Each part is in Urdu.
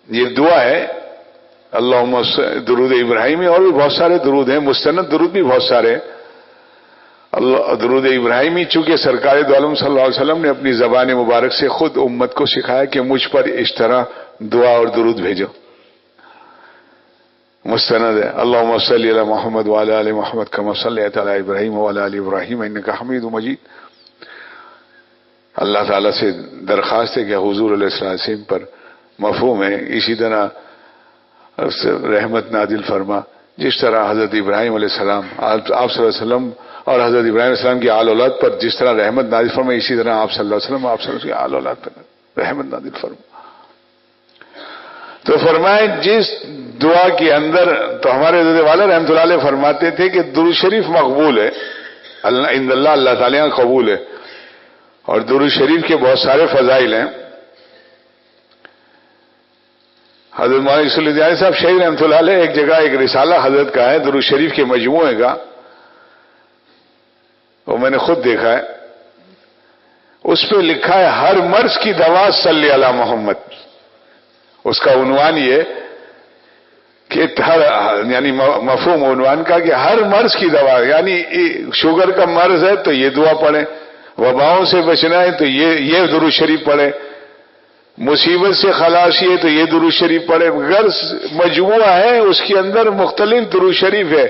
یہ دعا ہے اللہم درود ابراہیمی، اور بھی بہت سارے درود ہیں، مستند درود بھی بہت سارے ہیں۔ درود ابراہیمی چونکہ سرکار دو عالم صلی اللہ علیہ وسلم نے اپنی زبان مبارک سے خود امت کو سکھایا کہ مجھ پر اس طرح دعا اور درود بھیجو، مستند ہے۔ اللہم صلی علی محمد وعلی آل محمد کما صلیت علی ابراہیم وعلی آل ابراہیم انک حمید مجید۔ اللہ تعالیٰ سے درخواست ہے کہ حضور علیہ السلام پر مفہوم ہے، اسی طرح رحمت نازل فرما، جس طرح حضرت ابراہیم علیہ السلام آپ صلی اللہ علیہ وسلم اور حضرت ابراہیم علیہ السلام کی آل اولاد پر جس طرح رحمت نازل فرما، اسی طرح آپ صلی اللہ علیہ وسلم آپ صلی اللہ علیہ وسلم کی آل اولاد پر رحمت نازل فرما۔ تو فرمائے جس دعا کے اندر، تو ہمارے حضرت والا رحمۃ اللہ علیہ فرماتے تھے کہ درود شریف مقبول ہے، اللہ تعالیٰ قبول ہے، اور درود شریف کے بہت سارے فضائل ہیں۔ حضرت مولانا صلی اللہ علیہ صاحب شہید رحمۃ اللہ علیہ ایک جگہ ایک رسالہ حضرت کا ہے درود شریف کے مجموعے کا، وہ میں نے خود دیکھا ہے، اس پہ لکھا ہے ہر مرض کی دوا صلی علی محمد۔ اس کا عنوان یہ کہ یعنی مفہوم عنوان کا کہ ہر مرض کی دوا، یعنی شوگر کا مرض ہے تو یہ دعا پڑھیں، وباؤں سے بچنا ہے تو یہ درود شریف پڑھیں، مصیبت سے خلاصی ہے تو یہ درود شریف پڑھیں۔ غرض مجموعہ ہے، اس کے اندر مختلف درود شریف ہے،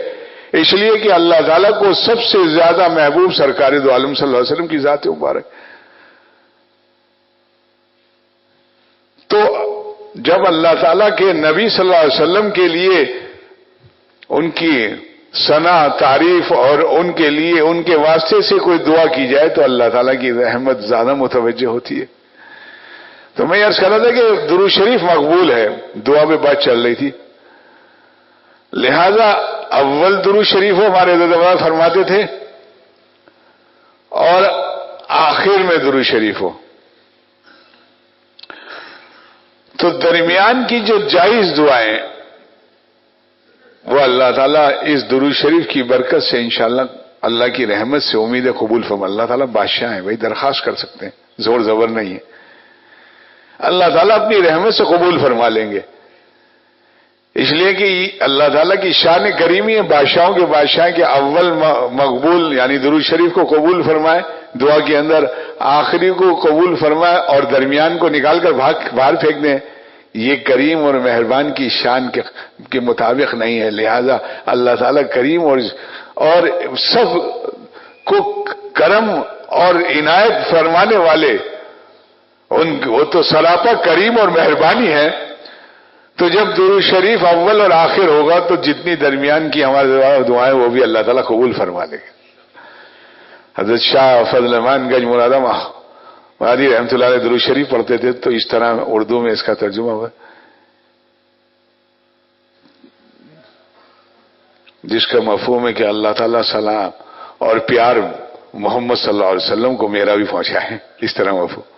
اس لیے کہ اللہ تعالیٰ کو سب سے زیادہ محبوب سرکار دو عالم صلی اللہ علیہ وسلم کی ذات مبارک۔ تو جب اللہ تعالیٰ کے نبی صلی اللہ علیہ وسلم کے لیے ان کی ثنا تعریف اور ان کے لیے ان کے واسطے سے کوئی دعا کی جائے تو اللہ تعالیٰ کی رحمت زیادہ متوجہ ہوتی ہے۔ تو میں عرض کر رہا تھا کہ درود شریف مقبول ہے، دعا پہ بات چل رہی تھی، لہذا اول درود شریف ہو ہمارے حضرت فرماتے تھے، اور آخر میں درود شریف ہو۔ تو درمیان کی جو جائز دعائیں وہ اللہ تعالیٰ اس درود شریف کی برکت سے انشاءاللہ اللہ کی رحمت سے امید قبول فرما۔ اللہ تعالیٰ بادشاہ ہیں بھائی، درخواست کر سکتے ہیں، زور زبر نہیں ہے، اللہ تعالیٰ اپنی رحمت سے قبول فرما لیں گے، اس لیے کہ اللہ تعالیٰ کی شان کریمی ہے، بادشاہوں کے بادشاہ کے اول مقبول یعنی درود شریف کو قبول فرمائے دعا کے اندر، آخری کو قبول فرمائے اور درمیان کو نکال کر باہر پھینک دیں، یہ کریم اور مہربان کی شان کے مطابق نہیں ہے۔ لہذا اللہ تعالیٰ کریم اور سب کو کرم اور عنایت فرمانے والے، وہ تو سراپا کریم اور مہربانی ہے۔ تو جب درود شریف اول اور آخر ہوگا تو جتنی درمیان کی ہمارے دعائیں وہ بھی اللہ تعالیٰ قبول فرما لے گا۔ حضرت شاہ فضل الرحمان گنج مرادہ مہدی رحمۃ اللہ علیہ درود شریف پڑھتے تھے تو اس طرح اردو میں اس کا ترجمہ ہوا، جس کا مفہوم ہے کہ اللہ تعالیٰ سلام اور پیار محمد صلی اللہ علیہ وسلم کو میرا بھی پہنچائے، اس طرح مفہوم۔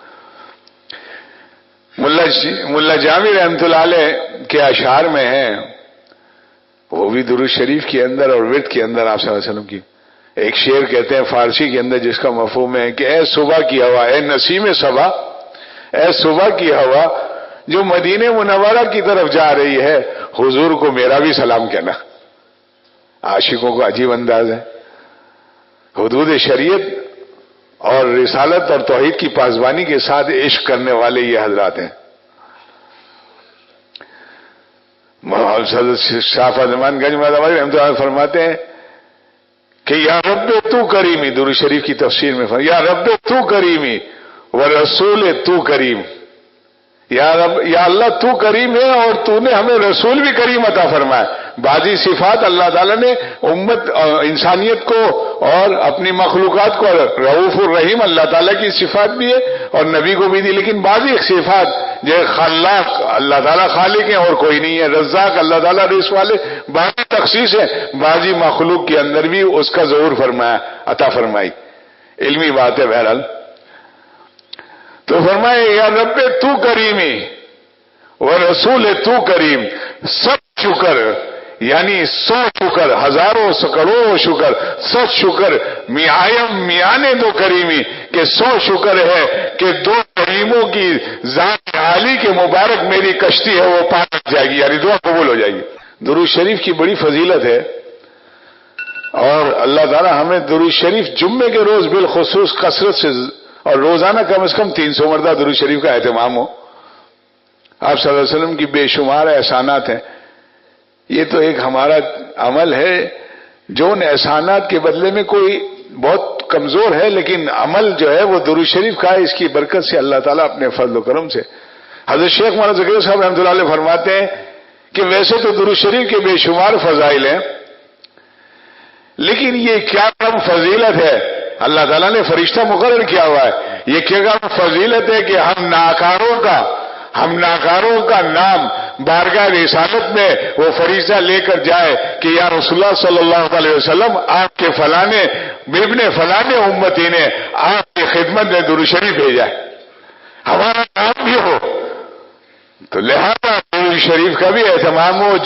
ملا جامی رحمۃ اللہ علیہ کے اشعار میں ہیں، وہ بھی درود شریف کے اندر اور ورد کے اندر آپ صلی اللہ علیہ وسلم کی ایک شعر کہتے ہیں فارسی کے اندر، جس کا مفہوم ہے کہ اے صبح کی ہوا، اے نسیم صبا، اے صبح کی ہوا جو مدینہ منورہ کی طرف جا رہی ہے، حضور کو میرا بھی سلام کہنا۔ عاشقوں کو عجیب انداز ہے، حدود شریعت اور رسالت اور توحید کی پاسبانی کے ساتھ عشق کرنے والے یہ حضرات ہیں۔ شاہ فضلمان گنج مرادآبادی رحمۃ اللہ علیہ فرماتے ہیں کہ یا رب تو کریمی، درود شریف کی تفسیر میں یا رب تو کریمی ورسول تو کریم، یا اللہ تو کریم ہے اور تو نے ہمیں رسول بھی کریم عطا فرمایا۔ بعضی صفات اللہ تعالیٰ نے امت انسانیت کو اور اپنی مخلوقات کو، رؤوف الرحیم اللہ تعالیٰ کی صفات بھی ہے اور نبی کو بھی دی، لیکن بعضی صفات جیسے خلاق اللہ تعالیٰ خالق ہیں اور کوئی نہیں ہے، رزاق اللہ تعالیٰ رزق والے، بعضی تخصیص ہے، بعضی مخلوق کے اندر بھی اس کا ظہور فرمایا عطا فرمائی، علمی بات ہے بہرحال۔ تو فرمائے یا رب تو کریمی ورسول تو کریم، سب شکر یعنی 100 شکر، ہزاروں کروڑوں شکر، 100 شکر میانے دو کریمی کہ 100 شکر ہے کہ 2 کریموں کی ذات عالی کے مبارک میری کشتی ہے وہ پار جائے گی، یعنی دعا قبول ہو جائے گی۔ درود شریف کی بڑی فضیلت ہے، اور اللہ تعالی ہمیں درود شریف جمعے کے روز بالخصوص کثرت سے اور روزانہ کم از کم 300 مرتبہ درود شریف کا اہتمام ہو۔ آپ صلی اللہ علیہ وسلم کی بے شمار احسانات ہیں، یہ تو ایک ہمارا عمل ہے جو ان احسانات کے بدلے میں کوئی بہت کمزور ہے، لیکن عمل جو ہے وہ درود شریف کا ہے، اس کی برکت سے اللہ تعالیٰ اپنے فضل و کرم سے۔ حضرت شیخ مولانا ذکیر صاحب رحمۃ اللہ علیہ فرماتے ہیں کہ ویسے تو درود شریف کے بے شمار فضائل ہیں، لیکن یہ کیا کم فضیلت ہے، اللہ تعالیٰ نے فرشتہ مقرر کیا ہوا ہے، یہ کیا کم فضیلت ہے کہ ہم ناکاروں کا نام بارگاہ رسالت میں وہ فرشتہ لے کر جائے کہ یا رسول اللہ صلی اللہ علیہ وسلم آپ کے فلانے ابن فلانے امتی نے آپ کی خدمت میں درود شریف بھیجا ہے، ہمارا نام بھی ہو، تو لہذا درود شریف کا بھی اہتمام ہو۔